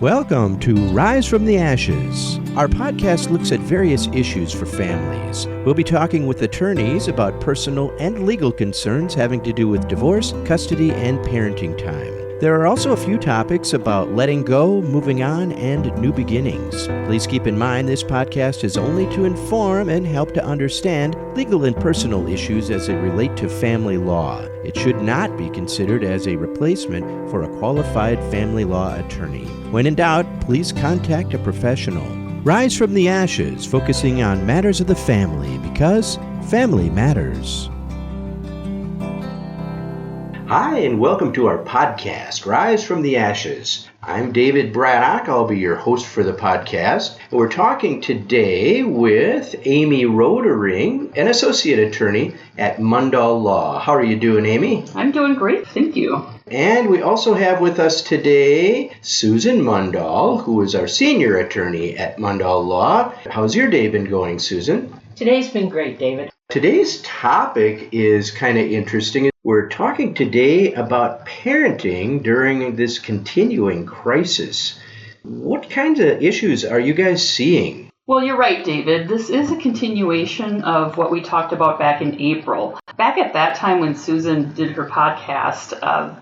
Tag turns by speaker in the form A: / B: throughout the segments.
A: Welcome to Rise from the Ashes. Our podcast looks at various issues for families. We'll be talking with attorneys about personal and legal concerns having to do with divorce, custody, and parenting time. There are also a few topics about letting go, moving on, and new beginnings. Please keep in mind this podcast is only to inform and help to understand legal and personal issues as it relate to family law. It should not be considered as a replacement for a qualified family law attorney. When in doubt, please contact a professional. Rise from the Ashes, focusing on matters of the family because family matters. Hi, and welcome to our podcast, Rise from the Ashes. I'm David Braddock. I'll be your host for the podcast. And we're talking today with Amy Rodering, an associate attorney at Mundall Law. How are you doing, Amy?
B: I'm doing great, thank you.
A: And we also have with us today Susan Mundall, who is our senior attorney at Mundall Law. How's your day been going, Susan?
C: Today's been great, David.
A: Today's topic is kind of interesting. We're talking today about parenting during this continuing crisis. What kinds of issues are you guys seeing?
B: Well, you're right, David. This is a continuation of what we talked about back in April. Back at that time when Susan did her podcast,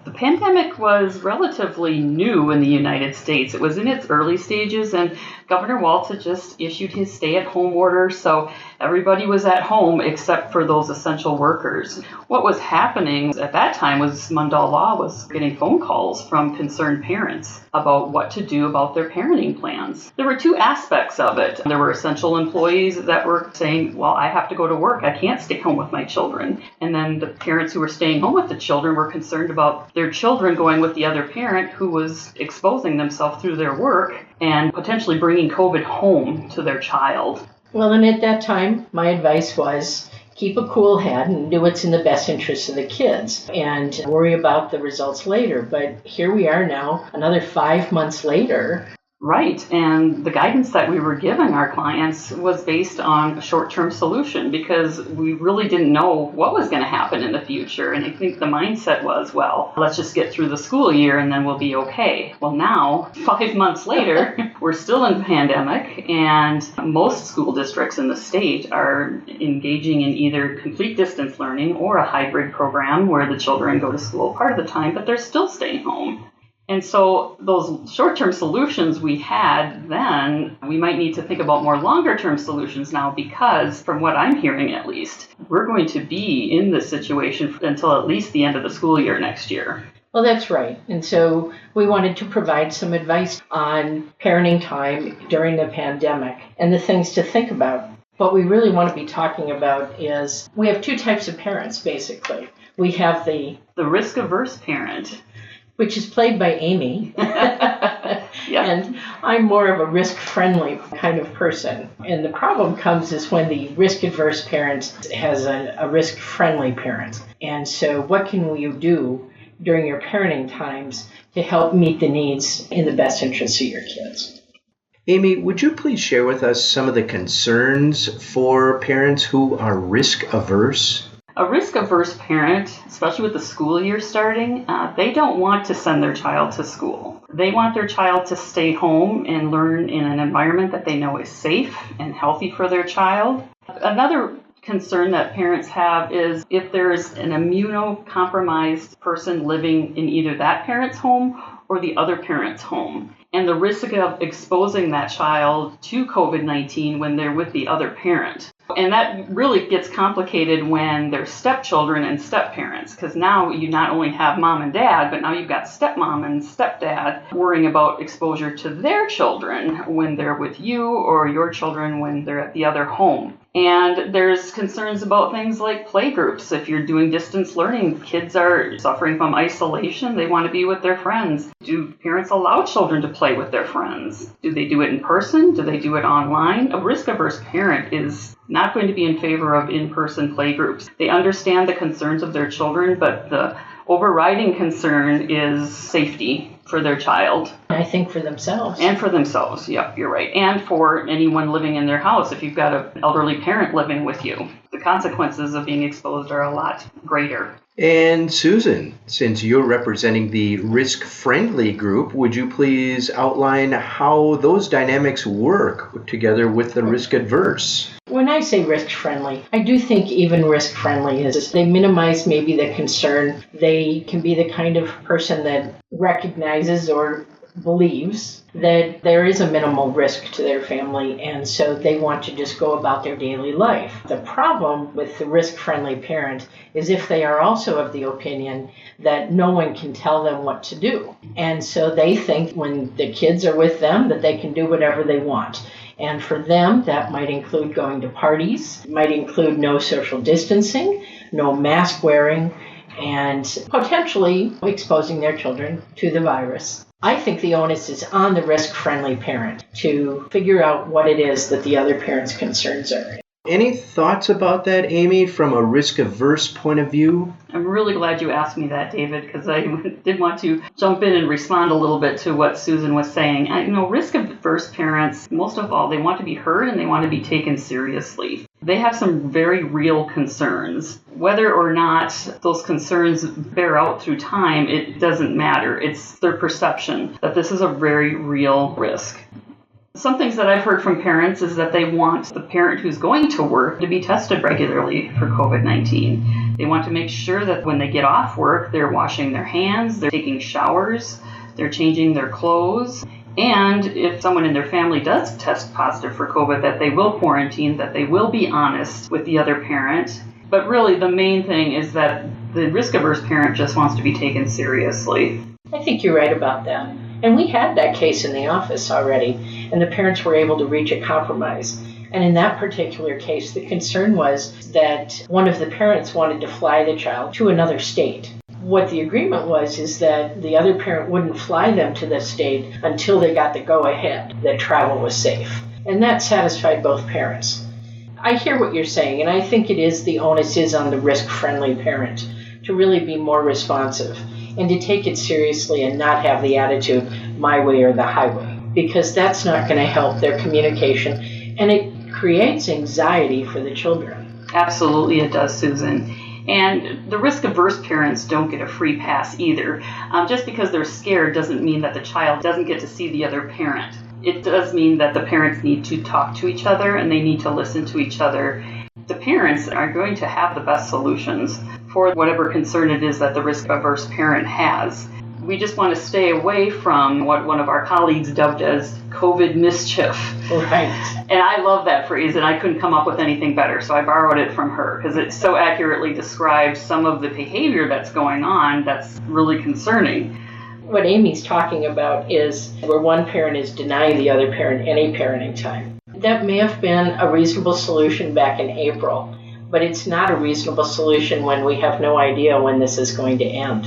B: the pandemic was relatively new in the United States. It was in its early stages, and Governor Walz had just issued his stay-at-home order, so everybody was at home except for those essential workers. What was happening at that time was Mundall Law was getting phone calls from concerned parents about what to do about their parenting plans. There were two aspects of it. There were essential employees that were saying, well, I have to go to work. I can't stay home with my children. And then the parents who were staying home with the children were concerned about their children going with the other parent who was exposing themselves through their work and potentially bringing COVID home to their child.
C: Well, and at that time, my advice was keep a cool head and do what's in the best interest of the kids and worry about the results later. But here we are now, another 5 months later.
B: Right, and the guidance that we were giving our clients was based on a short-term solution because we really didn't know what was going to happen in the future. And I think the mindset was, well, let's just get through the school year and then we'll be okay. Well, now, 5 months later, we're still in the pandemic, and most school districts in the state are engaging in either complete distance learning or a hybrid program where the children go to school part of the time, but they're still staying home. And so those short-term solutions we had then, we might need to think about more longer-term solutions now because, from what I'm hearing at least, we're going to be in this situation until at least the end of the school year next year.
C: Well, that's right. And so we wanted to provide some advice on parenting time during the pandemic and the things to think about. What we really want to be talking about is we have two types of parents, basically. We have the
B: risk-averse parent,
C: which is played by Amy.
B: Yeah.
C: And I'm more of a risk-friendly kind of person. And the problem comes is when the risk-averse parent has a risk-friendly parent. And so what can you do during your parenting times to help meet the needs in the best interest of your kids?
A: Amy, would you please share with us some of the concerns for parents who are risk-averse?
B: A risk-averse parent, especially with the school year starting, they don't want to send their child to school. They want their child to stay home and learn in an environment that they know is safe and healthy for their child. Another concern that parents have is if there's an immunocompromised person living in either that parent's home or the other parent's home, and the risk of exposing that child to COVID-19 when they're with the other parent. And that really gets complicated when they're stepchildren and stepparents, because now you not only have mom and dad, but now you've got stepmom and stepdad worrying about exposure to their children when they're with you or your children when they're at the other home. And there's concerns about things like playgroups. If you're doing distance learning, kids are suffering from isolation. They want to be with their friends. Do parents allow children to play with their friends? Do they do it in person? Do they do it online? A risk-averse parent is not going to be in favor of in-person playgroups. They understand the concerns of their children, but the overriding concern is safety for their child.
C: I think for themselves.
B: And for themselves, yep, you're right. And for anyone living in their house, if you've got an elderly parent living with you, the consequences of being exposed are a lot greater.
A: And Susan, since you're representing the risk-friendly group, would you please outline how those dynamics work together with the risk-adverse?
C: When I say risk-friendly, I do think even risk-friendly is they minimize maybe the concern. They can be the kind of person that recognizes or believes that there is a minimal risk to their family, and so they want to just go about their daily life. The problem with the risk-friendly parent is if they are also of the opinion that no one can tell them what to do. And so they think when the kids are with them that they can do whatever they want. And for them, that might include going to parties, might include no social distancing, no mask wearing, and potentially exposing their children to the virus. I think the onus is on the risk-friendly parent to figure out what it is that the other parent's concerns are.
A: Any thoughts about that, Amy, from a risk-averse point of view?
B: I'm really glad you asked me that, David, because I did want to jump in and respond a little bit to what Susan was saying. Risk-averse parents, most of all, they want to be heard and they want to be taken seriously. They have some very real concerns. Whether or not those concerns bear out through time, it doesn't matter. It's their perception that this is a very real risk. Some things that I've heard from parents is that they want the parent who's going to work to be tested regularly for COVID-19. They want to make sure that when they get off work, they're washing their hands, they're taking showers, they're changing their clothes. And if someone in their family does test positive for COVID, that they will quarantine, that they will be honest with the other parent. But really, the main thing is that the risk-averse parent just wants to be taken seriously.
C: I think you're right about that. And we had that case in the office already, and the parents were able to reach a compromise. And in that particular case, the concern was that one of the parents wanted to fly the child to another state. What the agreement was is that the other parent wouldn't fly them to the state until they got the go-ahead that travel was safe. And that satisfied both parents. I hear what you're saying, and I think it is the onus is on the risk-friendly parent to really be more responsive and to take it seriously and not have the attitude, my way or the highway, because that's not going to help their communication, and it creates anxiety for the children.
B: Absolutely it does, Susan. And the risk-averse parents don't get a free pass either. Just because they're scared doesn't mean that the child doesn't get to see the other parent. It does mean that the parents need to talk to each other and they need to listen to each other. The parents are going to have the best solutions for whatever concern it is that the risk-averse parent has. We just want to stay away from what one of our colleagues dubbed as COVID mischief.
C: Right.
B: And I love that phrase, and I couldn't come up with anything better, so I borrowed it from her because it so accurately describes some of the behavior that's going on that's really concerning.
C: What Amy's talking about is where one parent is denying the other parent any parenting time. That may have been a reasonable solution back in April, but it's not a reasonable solution when we have no idea when this is going to end.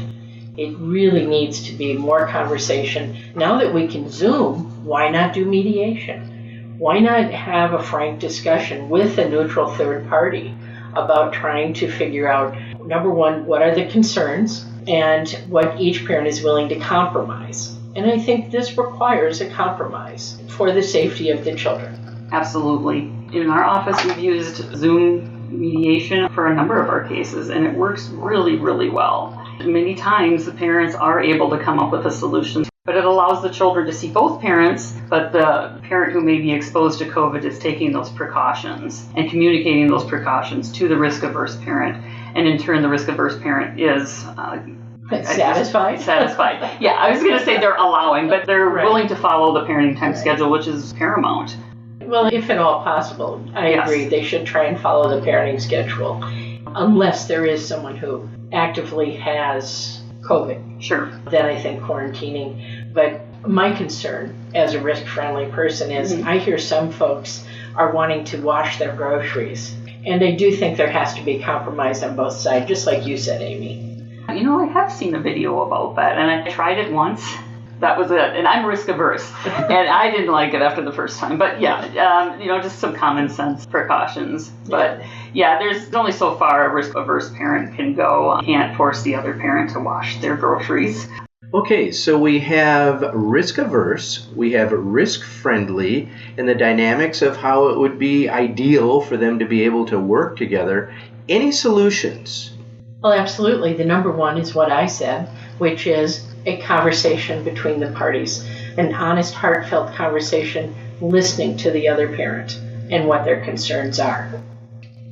C: It really needs to be more conversation. Now that we can Zoom, why not do mediation? Why not have a frank discussion with a neutral third party about trying to figure out, number one, what are the concerns and what each parent is willing to compromise. And I think this requires a compromise for the safety of the children.
B: Absolutely. In our office, we've used Zoom mediation for a number of our cases, and it works really, really well. Many times, the parents are able to come up with a solution, but it allows the children to see both parents, but the parent who may be exposed to COVID is taking those precautions and communicating those precautions to the risk-averse parent, and in turn, the risk-averse parent is
C: satisfied.
B: Yeah, I was going to say they're allowing, but they're
C: Right.
B: willing to follow the parenting time schedule, which is paramount.
C: Well, if at all possible, I agree. They should try and follow the parenting schedule, unless there is someone who actively has COVID.
B: Sure.
C: Then I think quarantining. But my concern as a risk-friendly person is I hear some folks are wanting to wash their groceries. And I do think there has to be compromise on both sides, just like you said, Amy.
B: I have seen a video about that, and I tried it once. That was it. And I'm risk averse. And I didn't like it after the first time. But just some common sense precautions. But there's only so far a risk averse parent can go. Can't force the other parent to wash their groceries.
A: Okay, so we have risk averse, we have risk friendly, and the dynamics of how it would be ideal for them to be able to work together. Any solutions?
C: Well, absolutely. The number one is what I said, which is a conversation between the parties, an honest, heartfelt conversation, listening to the other parent and what their concerns are.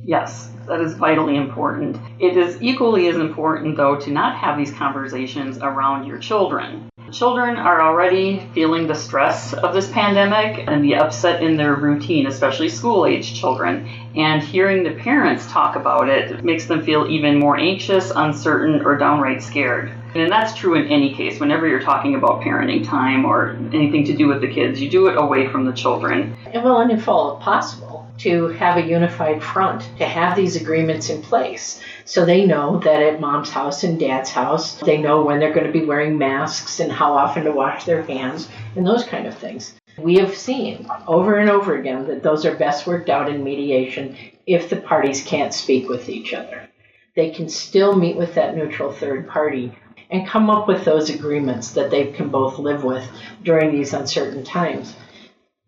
B: Yes. That is vitally important. It is equally as important, though, to not have these conversations around your children. Children are already feeling the stress of this pandemic and the upset in their routine, especially school-age children. And hearing the parents talk about it makes them feel even more anxious, uncertain, or downright scared. And that's true in any case. Whenever you're talking about parenting time or anything to do with the kids, you do it away from the children.
C: And if all possible, to have a unified front, to have these agreements in place so they know that at mom's house and dad's house, they know when they're going to be wearing masks and how often to wash their hands and those kind of things. We have seen over and over again that those are best worked out in mediation if the parties can't speak with each other. They can still meet with that neutral third party and come up with those agreements that they can both live with during these uncertain times.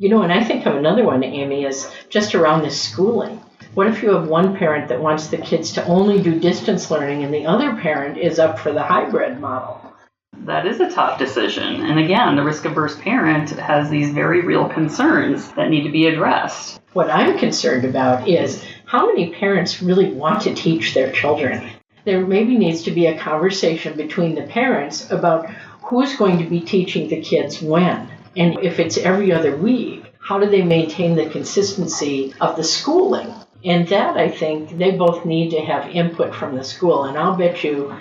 C: And I think of another one, Amy, is just around this schooling. What if you have one parent that wants the kids to only do distance learning and the other parent is up for the hybrid model?
B: That is a tough decision. And again, the risk-averse parent has these very real concerns that need to be addressed.
C: What I'm concerned about is how many parents really want to teach their children. There maybe needs to be a conversation between the parents about who's going to be teaching the kids when. And if it's every other week, how do they maintain the consistency of the schooling? And that, I think, they both need to have input from the school. And I'll bet you,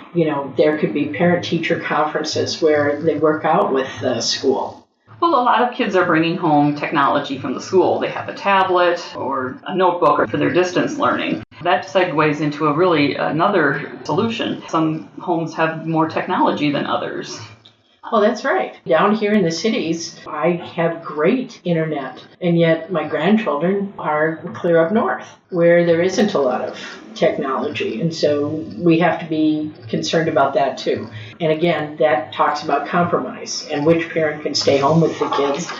C: there could be parent-teacher conferences where they work out with the school.
B: Well, a lot of kids are bringing home technology from the school. They have a tablet or a notebook for their distance learning. That segues into another solution. Some homes have more technology than others.
C: Well, that's right. Down here in the cities, I have great internet, and yet my grandchildren are clear up north, where there isn't a lot of technology, and so we have to be concerned about that too. And again, that talks about compromise and which parent can stay home with the kids.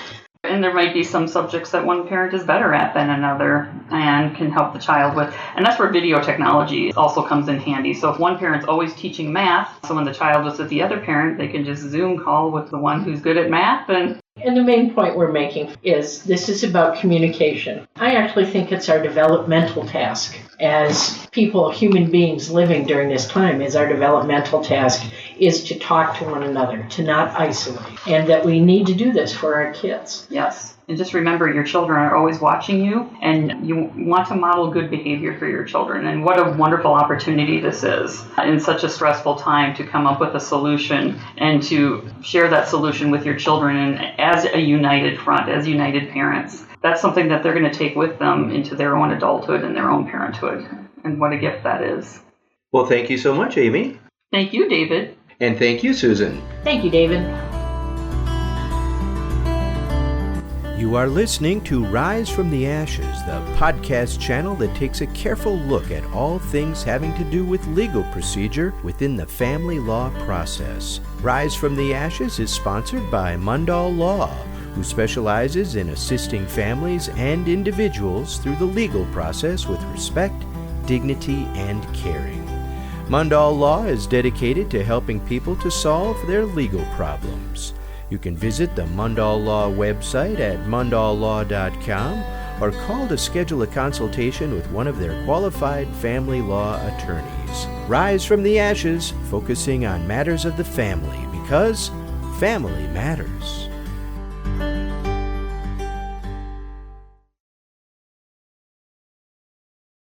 B: And there might be some subjects that one parent is better at than another and can help the child with. And that's where video technology also comes in handy. So if one parent's always teaching math, so when the child is with the other parent, they can just Zoom call with the one who's good at math.
C: And the main point we're making is this is about communication. I actually think it's our developmental task as people, human beings living during this time, is our developmental task is to talk to one another, to not isolate, and that we need to do this for our kids.
B: Yes. And just remember, your children are always watching you, and you want to model good behavior for your children. And what a wonderful opportunity this is in such a stressful time to come up with a solution and to share that solution with your children and as a united front, as united parents. That's something that they're going to take with them into their own adulthood and their own parenthood. And what a gift that is.
A: Well, thank you so much, Amy.
B: Thank you, David.
A: And thank you, Susan.
C: Thank you, David.
A: You are listening to Rise from the Ashes, the podcast channel that takes a careful look at all things having to do with legal procedure within the family law process. Rise from the Ashes is sponsored by Mundall Law, who specializes in assisting families and individuals through the legal process with respect, dignity, and caring. Mundall Law is dedicated to helping people to solve their legal problems. You can visit the Mundall Law website at mundalllaw.com or call to schedule a consultation with one of their qualified family law attorneys. Rise from the Ashes, focusing on matters of the family, because family matters.